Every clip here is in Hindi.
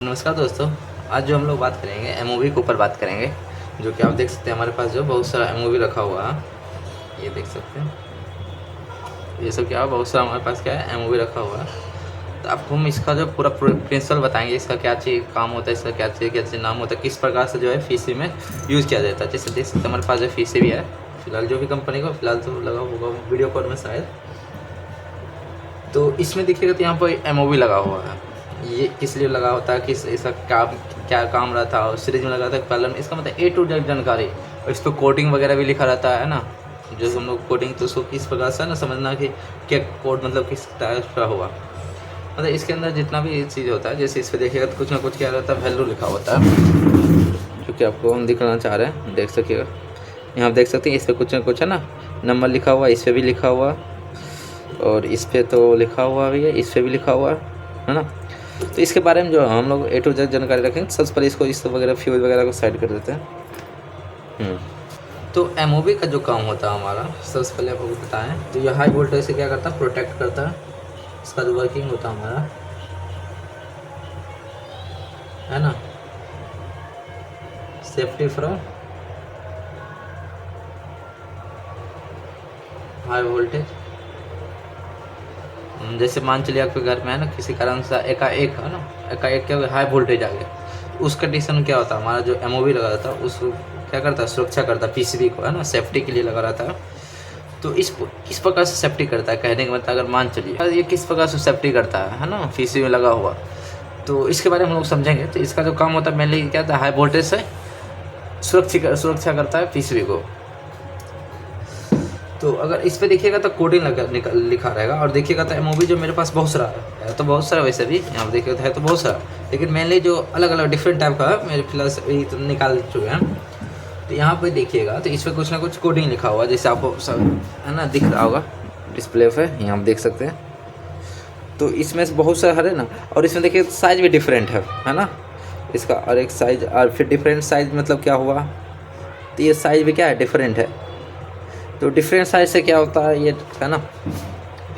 नमस्कार दोस्तों। आज जो हम लोग बात करेंगे एमओवी के ऊपर बात करेंगे, जो कि आप देख सकते हैं हमारे पास जो बहुत सारा एमओवी रखा हुआ है। ये देख सकते हैं, ये सब क्या बहुत सारा हमारे पास क्या है एमओवी रखा हुआ है। तो आपको हम इसका जो पूरा प्रिंसिपल बताएंगे, इसका क्या चीज़ काम होता है, इसका क्या चीज़ नाम होता है, किस प्रकार से जो है फीसी में यूज़ किया जाता है। जैसे देख सकते हैं हमारे पास जो फीसी भी है फिलहाल, जो भी कंपनी को फिलहाल तो लगा होगा वीडियो कॉल में शायद। तो इसमें देखिएगा तो यहाँ पर एमओवी लगा हुआ है। ये किस लिए लगा होता है, किस इसका क्या काम रहता है, और सीरीज में लगा था कलर, इसका मतलब ए टू जेड जानकारी। और इस पर कोडिंग वगैरह भी लिखा रहता है ना, जो हम लोग कोडिंग तो उसको किस प्रकार से ना समझना कि क्या कोड मतलब किस टाइप का हुआ। मतलब इसके अंदर जितना भी चीज़ होता है, जैसे इस पर देखिएगा तो कुछ ना कुछ क्या रहता है, वैल्यू लिखा होता है, जो कि आपको हम दिखाना चाह रहे हैं। देख सकिएगा, यहाँ आप देख सकते हैं इस पर कुछ ना कुछ है ना नंबर लिखा हुआ, इस पर भी लिखा हुआ, और इस पर तो लिखा हुआ भी है, इस पर भी लिखा हुआ है ना। तो इसके बारे में जो हम लोग ए टू जेड जानकारी रखेंगे। सबसे पहले इसको इस वगैरह फ्यूज वगैरह को साइड कर देते हैं। तो एमओवी का जो काम होता है हमारा, सबसे पहले आपको बताएं तो ये हाई वोल्टेज से क्या करता है, प्रोटेक्ट करता है। इसका जो वर्किंग होता है हमारा है ना, सेफ्टी फ्रॉम हाई वोल्टेज। जैसे मान चलिए आपके घर में है ना किसी कारण से एकाएक है ना, एकाएक क्या हाई वोल्टेज आ गया, उस कंडीशन में क्या होता है, हमारा जो एमओवी लगा रहता है उसको क्या करता है, सुरक्षा करता है पीसीबी को, है ना, सेफ्टी के लिए लगा रहता है। तो इस प्रकार से सेफ्टी करता है। कहने का मतलब अगर मान चलिए ये किस प्रकार से सेफ्टी करता है ना, पीसीबी में लगा हुआ, तो इसके बारे में हम लोग समझेंगे। तो इसका जो काम होता है मेनली क्या होता है, हाई वोल्टेज से सुरक्षा करता है पीसीबी को। तो अगर इस पे देखिएगा तो कोडिंग लिखा रहेगा, और देखिएगा तो एमओवी जो मेरे पास बहुत सारा है, तो बहुत सारा वैसे भी यहाँ पर देखिएगा तो है तो बहुत सारा, लेकिन मेनली जो अलग अलग डिफरेंट टाइप का है मेरे फिलहाल से तो निकाल चुके हैं। तो यहाँ पे देखिएगा तो इस पर कुछ ना कुछ कोडिंग लिखा हुआ है, जैसे आपको सब है ना दिख रहा होगा डिस्प्ले पे, यहाँ आप देख सकते हैं। तो इसमें से बहुत सारा है ना, और इसमें देखिए साइज़ भी डिफरेंट है ना इसका, और एक साइज़ और फिर डिफरेंट साइज़ मतलब क्या हुआ, तो ये साइज़ भी क्या है डिफरेंट है। तो डिफरेंट साइज से क्या होता है ये है ना,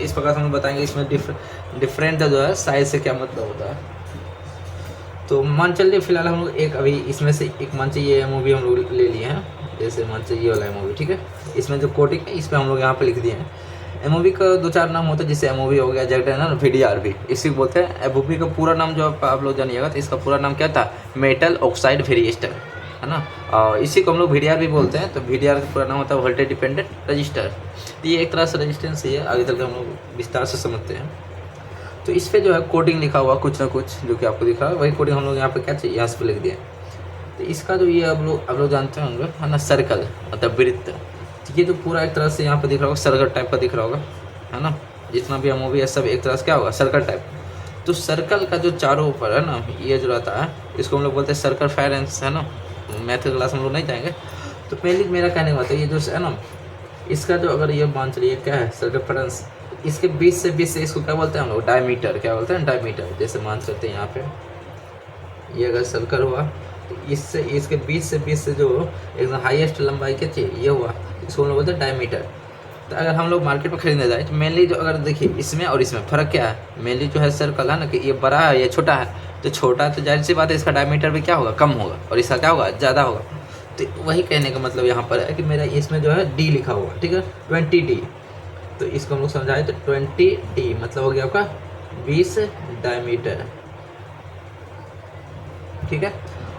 इस प्रकार से हम बताएंगे इसमें डिफरेंट जो है साइज से क्या मतलब होता है। तो मान चलिए फिलहाल हम लोग एक अभी इसमें से एक मान चाहिए एमओवी हम लोग ले लिए हैं, जैसे मान चाहिए ये वाला एमओवी, ठीक है। इसमें जो कोडिंग है इस पर हम लोग यहाँ पे लिख दिए हैं। एमओवी का दो चार नाम होता है, जैसे एमओवी हो गया, जेड है ना, वीडीआर भी इसी को बोलते हैं। एमओवी का पूरा नाम जो आप लोग जानिएगा तो इसका पूरा नाम क्या था, मेटल ऑक्साइड वेरिएस्टर, है ना। और इसी को हम लोग वीडीआर भी बोलते हैं। तो वीडीआर का पूरा नाम होता है वोल्टेज डिपेंडेंट रजिस्टर। तो ये एक तरह से रजिस्टेंस ही है, आगे चल के हम लोग विस्तार से समझते हैं। तो इस पर जो है कोडिंग लिखा हुआ कुछ ना कुछ, जो कि आपको दिख रहा है वही कोडिंग हम लोग यहाँ पे क्या चाहिए यहाँ पे लिख दिए। तो इसका जो ये आप लोग जानते होंगे है ना, सर्कल मतलब वृत्त। तो ये जो पूरा एक तरह से यहाँ पे दिख रहा होगा सर्कल टाइप का दिख रहा होगा, है ना। जितना भी एमओवी है सब एक तरह से क्या होगा, सर्कल टाइप। तो सर्कल का जो चारों ऊपर है ना, ये जो रहता है इसको हम लोग बोलते हैं सर्कल फेरेंस, है ना। मैथ की क्लास हम लोग नहीं जाएंगे। तो पहले मेरा कहने का मतलब ये जो है ना, इसका जो अगर ये मान चलिए क्या है सर्कमफ्रेंस, इसके 20 से इसको क्या बोलते हैं हम लोग, डायमीटर। क्या बोलते हैं, डायमीटर। जैसे मान सकते हैं यहाँ पे ये अगर सर्कल हुआ तो इससे इसके 20 से जो एकदम हाईएस्ट लंबाई क्या चाहिए ये हुआ, इसको हम लोग बोलते हैं डायमीटर। तो अगर हम लोग मार्केट में खरीदने जाए तो मेनली जो अगर देखिए इसमें और इसमें फ़र्क क्या है, मेनली जो है सर्कल है ना कि ये बड़ा है ये छोटा है। तो छोटा तो जाहिर सी बात है इसका डायमीटर भी क्या होगा, कम होगा, और इसका क्या होगा, ज़्यादा होगा। तो वही कहने का मतलब यहाँ पर है कि मेरा इसमें जो है डी लिखा हुआ, ठीक है, 20D। तो इसको हम लोग समझाएं तो 20D मतलब हो गया आपका 20 डायमीटर, ठीक है।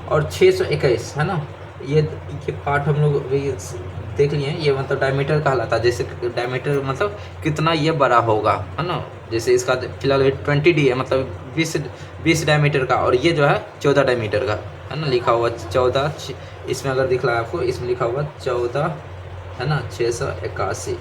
और 621 है ना, ये पार्ट हम लोग देख लिए, ये मतलब डायमीटर कहलाता है। जैसे डायमीटर मतलब कितना ये बड़ा होगा, है ना। जैसे इसका फिलहाल 20D है मतलब 20 डायमीटर का, और ये जो है 14 डायमीटर का, है ना, लिखा हुआ 14। इसमें अगर दिख रहा है आपको, इसमें लिखा हुआ 14 है ना, 681।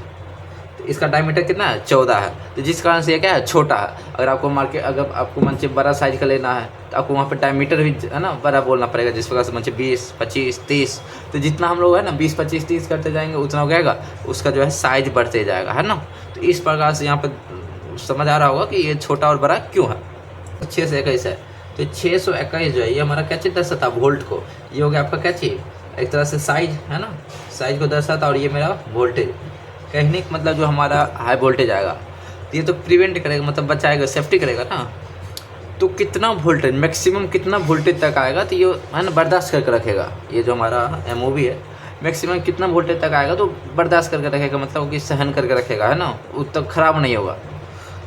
तो इसका डायमीटर कितना है, 14 है। तो जिस कारण से ये क्या है, छोटा है। अगर आपको मार्केट अगर आपको मंचे बड़ा साइज का लेना है तो आपको वहाँ पर डायमीटर भी है ना बड़ा बोलना पड़ेगा, जिस प्रकार से मंचे 20, 25, 30। तो जितना हम लोग है ना 20, 25, 30 करते जाएंगे उतना हो जाएगा, उसका जो है साइज बढ़ते जाएगा, है ना। तो इस प्रकार से यहाँ पर समझ आ रहा होगा कि ये छोटा और बड़ा क्यों है। 621 है, तो 621 जो है ये हमारा क्या चीज़ दर्शाता है, वोल्ट को। ये हो गया आपका क्या चीज़, एक तरह से साइज, है ना, साइज को दर्शाता। और ये मेरा वोल्टेज, कहने का मतलब जो हमारा हाई वोल्टेज आएगा तो ये तो प्रिवेंट करेगा, मतलब बचाएगा, सेफ्टी करेगा ना। तो कितना वोल्टेज, मैक्सिमम कितना वोल्टेज तक आएगा तो ये है ना बर्दाश्त करके रखेगा। ये जो हमारा MOV है मैक्सिमम कितना वोल्टेज तक आएगा तो बर्दाश्त करके रखेगा, मतलब कि सहन करके रखेगा, है ना, वो तक ख़राब नहीं होगा।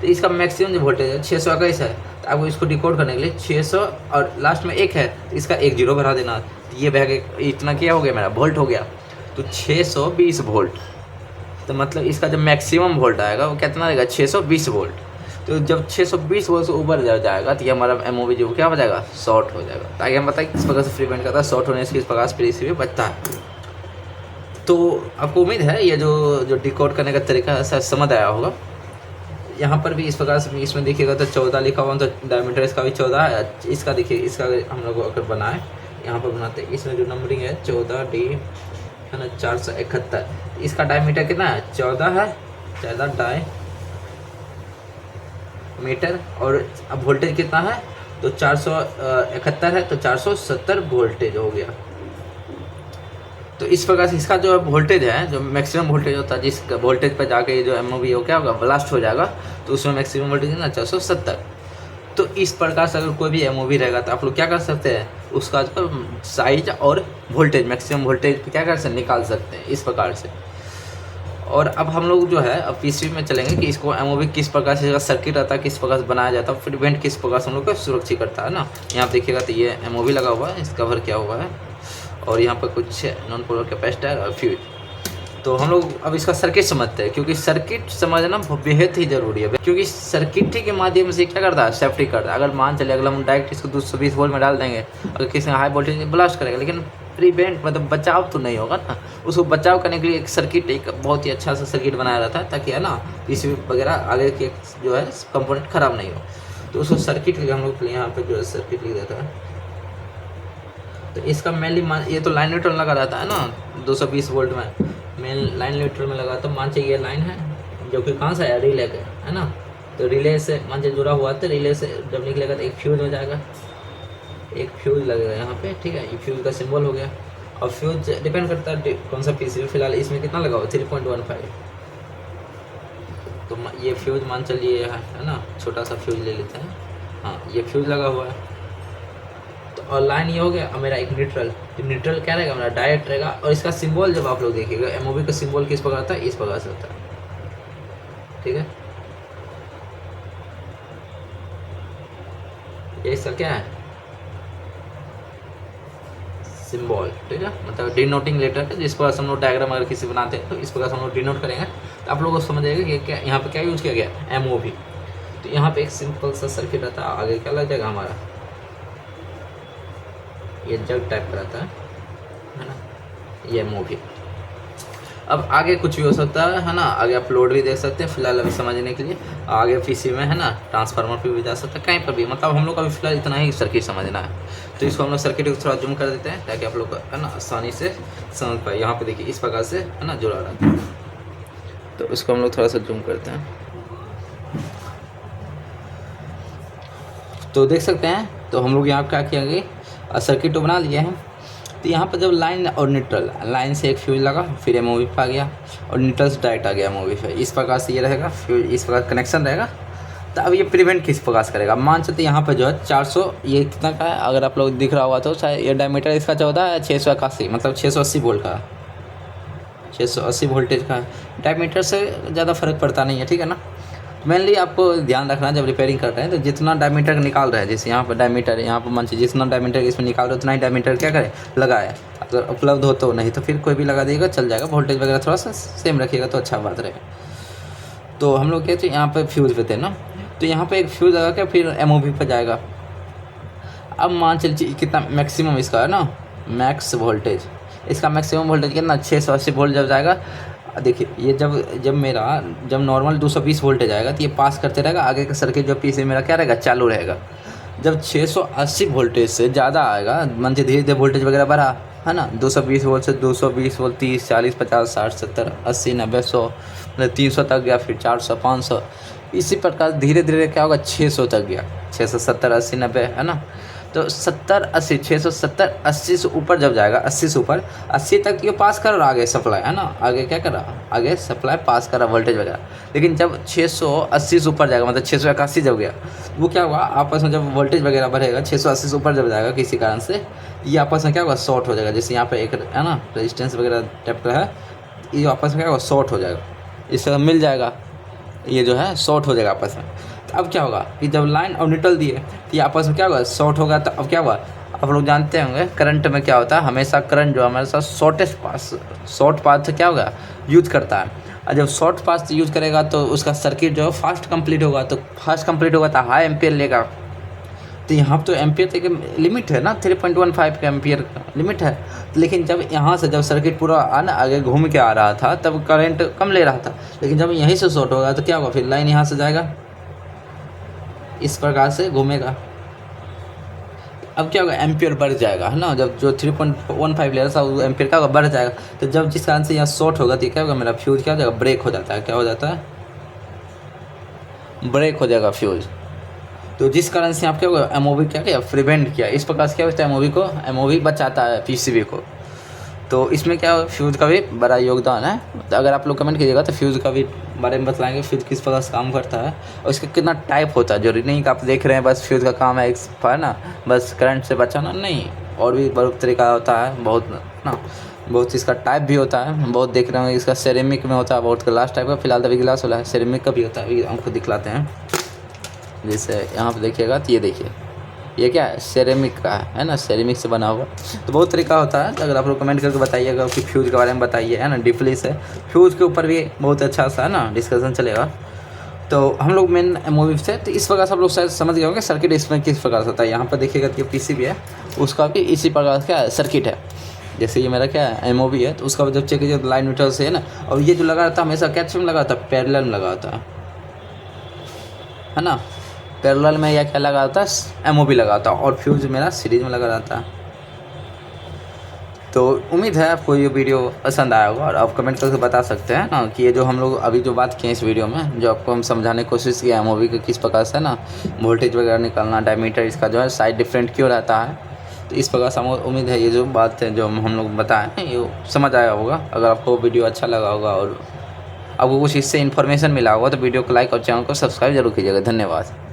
तो इसका मैक्सिमम जो वोल्टेज है 621 है। तो आपको इसको डिकोड करने के लिए 600 और लास्ट में 1 है तो इसका 1 0 बढ़ा देना। तो ये बह गया, इतना क्या हो गया मेरा वोल्ट हो गया, तो 620 वोल्ट। तो मतलब इसका जो मैक्सिमम वोल्ट आएगा वो कितना रहेगा, 620 वोल्ट। तो जब 620 वोल्ट से ऊपर जाएगा तो ये हमारा MOV जो क्या हो जाएगा, शॉर्ट हो जाएगा। ताकि हम बताएं किस प्रकार से प्रिवेंट करता है शॉर्ट होने से, किस प्रकार से पीसीबी बचता है। तो आपको उम्मीद है ये जो डिकोड करने का तरीका है शायद समझ आया होगा। यहाँ पर भी इस प्रकार से इसमें देखिएगा तो 14 लिखा हुआ, तो डायमीटर इसका भी 14 है। इसका देखिए, इसका हम लोग अगर बनाए यहाँ पर बनाते हैं, इसमें जो नंबरिंग है 14D है ना 471। इसका डायमीटर कितना है, 14 है, 14 डायमीटर। और अब वोल्टेज कितना है तो 471 है, तो 470 वोल्टेज हो गया। तो इस प्रकार से इसका जो वोल्टेज है, जो मैक्सिमम वोल्टेज होता है, जिस वोल्टेज पर जाके जो MOV हो क्या होगा, ब्लास्ट हो जाएगा, तो उसमें मैक्सिमम वोल्टेज है ना 470। तो इस प्रकार से अगर कोई भी MOV रहेगा तो आप लोग क्या कर सकते हैं, उसका जो साइज और वोल्टेज, मैक्सिमम वोल्टेज क्या कर सकते हैं, निकाल सकते हैं इस प्रकार से। और अब हम लोग जो है अब पीसीबी में चलेंगे कि इसको MOV किस प्रकार से, इसका सर्किट आता है किस प्रकार से बनाया जाता है, फिर इवेंट किस प्रकार से हम लोग को सुरक्षित करता है ना। यहाँ पर देखिएगा तो ये MOV लगा हुआ है, इसका कवर किया हुआ है, और यहाँ पर कुछ नॉन पोलर कैपेसिटर और फ्यूज। तो हम लोग अब इसका सर्किट समझते हैं, क्योंकि सर्किट समझना बेहद ही ज़रूरी है, क्योंकि सर्किट ही के माध्यम से क्या करता है, सेफ्टी करता है। अगर मान चले अगला हम डायरेक्ट इसको 220 वोल्ट में डाल देंगे, अगर किसी हाई वोल्टेज ब्लास्ट करेगा, लेकिन प्रिवेंट मतलब बचाव तो नहीं होगा ना। उसको बचाव करने के लिए एक सर्किट, एक बहुत ही अच्छा सा सर्किट बनाया जाता है, ताकि है ना पीसीबी वगैरह आगे के जो है कंपोनेंट खराब नहीं हो। तो उसको सर्किट के लिए हम लोग यहाँ पर जो है सर्किट लिख देता है। तो इसका मेनली ये तो लाइन न्यूट्रल लगा रहता है ना 220 वोल्ट में, मेन लाइन न्यूट्रल में लगा। तो मान चाहिए ये लाइन है जो कि कहाँ से है, रिले का, है ना। तो रिले से मान चाहिए जुड़ा हुआ, तो रिले से जब निकलेगा तो एक फ्यूज हो जाएगा, एक फ्यूज लगेगा यहाँ पे, ठीक है। ये फ्यूज का सिंबल हो गया। और फ्यूज डिपेंड करता है कौन सा पीसीबी, फिलहाल इसमें कितना लगा हुआ 3.15। तो ये फ्यूज मान चलिए है ना, छोटा सा फ्यूज ले लेते हैं। हाँ, ये फ्यूज लगा हुआ है। और लाइन ये हो गया। और मेरा एक न्यूट्रल, न्यूट्रल क्या रहेगा, मेरा डायरेक्ट रहेगा। और इसका सिंबल जब आप लोग देखिएगा, MOV का सिंबल किस प्रकार होता है, इस प्रकार से होता है, ठीक है। ये इसका क्या है, सिंबल, ठीक है, मतलब डिनोटिंग लेटर है। जिस प्रकार से हम लोग डायग्राम अगर किसी बनाते हैं तो इस प्रकार से हम लोग डिनोट करेंगे, तो आप लोगों को समझ आएगा कि क्या यहाँ पे क्या यूज़ किया गया, MOV। तो यहाँ पे एक सिंपल सा सर्किट रहता है, आगे क्या लग जाएगा हमारा, ये जग टाइप का रहता है ना, ये MOV। अब आगे कुछ भी हो सकता है ना, आगे आप लोड भी देख सकते हैं। फिलहाल अभी समझने के लिए आगे पीसी में है ना, ट्रांसफार्मर पे भी जा सकता है, कहीं पर भी, मतलब हम लोग को अभी फिलहाल इतना ही सर्किट समझना है। तो इसको हम लोग सर्किट को थोड़ा जूम कर देते हैं, ताकि आप लोग को है ना आसानी से समझ पाए। यहाँ पे देखिए इस प्रकार से है ना जुड़ा रहता है, तो इसको हम लोग थोड़ा सा जूम करते हैं, तो देख सकते हैं। तो हम लोग यहाँ क्या किएंगे, सर्किट तो बना लिए हैं। तो यहाँ पर जब लाइन और न्यूट्रल, लाइन से एक फ्यूज लगा, फिर MOV पे आ गया, और न्यूट्रल से डायरेक्ट आ गया MOV पे, इस प्रकार से ये रहेगा फ्यूज, इस प्रकार कनेक्शन रहेगा। तो अब ये प्रिवेंट किस प्रकार से करेगा, मान चलते यहाँ पर जो है 400, ये कितना का है, अगर आप लोग दिख रहा हुआ तो शायद ये डायमीटर इसका 14 है, 681 मतलब 680 वोल्ट का, 680 वोल्टेज का है। डायमीटर से ज़्यादा फर्क पड़ता नहीं है, ठीक है ना। मेनली आपको ध्यान रखना जब रिपेयरिंग कर रहे हैं, तो जितना डायमीटर निकाल रहे हैं, जैसे यहाँ पर डायमीटर, यहाँ पर मान लीजिए जितना डायमीटर इसमें निकाल रहे हो उतना ही डायमीटर क्या करें, लगाए। अगर उपलब्ध हो तो, नहीं तो फिर कोई भी लगा देगा, चल जाएगा। वोल्टेज वगैरह थोड़ा सा सेम रखिएगा तो अच्छा बात रहेगा। तो हम लोग क्या चाहिए, यहाँ पर फ्यूज़ पे थे ना, तो यहाँ पर एक फ्यूज़ लगा के फिर MOV पर जाएगा। अब मान चलिए कितना मैक्सिमम इसका है ना, मैक्स वोल्टेज, इसका मैक्सिमम वोल्टेज कितना 680 वोल्ट जब जाएगा। देखिए ये जब नॉर्मल 220 वोल्टेज आएगा तो ये पास करते रहेगा, आगे का सर्किट जो पीछे मेरा क्या रहेगा, चालू रहेगा। जब 680 वोल्टेज से ज़्यादा आएगा, मन से धीरे धीरे वोल्टेज वगैरह बढ़ा, है ना, 220 वोल्ट से 220 वोल्ट, 30, 40, 50, 60, 70, 80, 90, 100, मतलब 300 तक गया, फिर 400, 500, इसी प्रकार धीरे धीरे क्या होगा 600 तक गया, 670, 80, 90, है ना। तो 70-80 670 80 से ऊपर जब जाएगा, 80 से ऊपर 80 तक ये पास कर रहा आगे सप्लाई, है ना, आगे क्या कर रहा, आगे सप्लाई पास कर रहा वोल्टेज वगैरह। लेकिन जब 680 से ऊपर जाएगा, मतलब 681 जब गया, वो क्या हुआ आपस में, जब वोल्टेज वगैरह बढ़ेगा 680 से ऊपर जब जाएगा किसी कारण से, ये आपस में क्या होगा, शॉर्ट हो जाएगा। जैसे यहाँ पे एक है ना रेजिस्टेंस वगैरह टाइप का है, ये आपस में क्या होगा, शॉर्ट हो जाएगा, इससे मिल जाएगा, ये जो है शॉर्ट हो जाएगा आपस में। तो अब क्या होगा कि जब लाइन और न्यूट्रल दिए तो ये आपस में क्या होगा, शॉर्ट होगा। तो अब क्या हुआ, आप लोग जानते होंगे करंट में क्या होता है, हमेशा करंट जो है हमारे साथ शॉर्ट पाथ क्या होगा, यूज करता है। और जब शॉर्ट पाथ यूज करेगा तो उसका सर्किट जो है फास्ट कंप्लीट होगा, तो फास्ट कंप्लीट होगा तो हाई एम्पियर लेगा। तो यहाँ तो एम्पियर तक लिमिट है ना, 3.15 का एम्पियर लिमिट है। लेकिन जब यहाँ से जब सर्किट पूरा आगे घूम के आ रहा था तब करंट कम ले रहा था, लेकिन जब यहीं से शॉर्ट होगा तो क्या होगा, फिर लाइन यहाँ से जाएगा, इस प्रकार से घूमेगा। अब क्या होगा, एम्पियर बढ़ जाएगा, है ना, जब जो 3.15 ले रहा था वो एम्पियर का बढ़ जाएगा। तो जब जिस कारण से यहाँ शॉर्ट होगा तो क्या होगा, मेरा फ्यूज क्या हो जाएगा, ब्रेक हो जाता है। क्या हो जाता है, ब्रेक हो जाएगा फ्यूज। तो जिस कारण से आप क्या होगा, एमओवी क्या किया, प्रिवेंट किया। इस प्रकार से क्या होता है, एमओवी बचाता है पीसीबी को। तो इसमें क्या फ्यूज़ का भी बड़ा योगदान है। तो अगर आप लोग कमेंट कीजिएगा तो फ्यूज़ का भी बारे में बतलाएंगे, फ्यूज़ किस प्रकार से काम करता है और इसका कितना टाइप होता है। जरूरी नहीं कि आप देख रहे हैं बस फ्यूज़ का काम है है ना, बस करंट से बचाना, नहीं, और भी बहुत तरीका होता है, बहुत ना, बहुत इसका टाइप भी होता है, बहुत देख रहे हैं। इसका सेरेमिक में होता है, बहुत ग्लास टाइप का, फिलहाल अभी ग्लास वाला है, सेरेमिक का भी होता है, अभी हमको दिखलाते हैं। जैसे यहाँ पर देखिएगा तो ये देखिए, ये क्या है, सेरेमिक का है ना, सेरेमिक से बना हुआ। तो बहुत तरीका होता है। अगर आप लोग कमेंट करके बताइएगा कि फ्यूज़ के बारे में बताइए, है ना, डीपली से फ्यूज़ के ऊपर भी बहुत अच्छा सा है ना डिस्कशन चलेगा। तो हम लोग मेन एमओवी से, तो इस प्रकार से आप लोग शायद समझ गए होंगे सर्किट इसमें किस प्रकार से होता है। यहाँ पर देखिएगा कि पीसीबी है, उसका भी इसी प्रकार से क्या है सर्किट है। जैसे ये मेरा क्या है एमओवी है, तो उसका जब चेक कीजिए तो लाइन न्यूट्रल से है ना, और ये जो लगा रहता है हमेशा कैच में लगा रहता है, पैरेलल में लगा रहता है ना, पैरेलल में या क्या लगा रहता है, एमओवी लगा रहता है, और फ्यूज मेरा सीरीज में लगा रहता है। तो उम्मीद है आपको ये वीडियो पसंद आया होगा, और आप कमेंट करके बता सकते हैं ना कि ये जो हम लोग अभी जो बात किए इस वीडियो में, जो आपको हम समझाने की कोशिश किया एमओवी के किस प्रकार से ना वोल्टेज वगैरह निकालना, डायमीटर इसका जो है साइड डिफरेंट क्यों रहता है। तो इस प्रकार से हम उम्मीद है ये जो बात है जो हम लोग बताएं ये समझ आया होगा। अगर आपको वीडियो अच्छा लगा होगा और आपको कुछ इससे इन्फॉर्मेशन मिला होगा तो वीडियो को लाइक और चैनल को सब्सक्राइब जरूर कीजिएगा। धन्यवाद।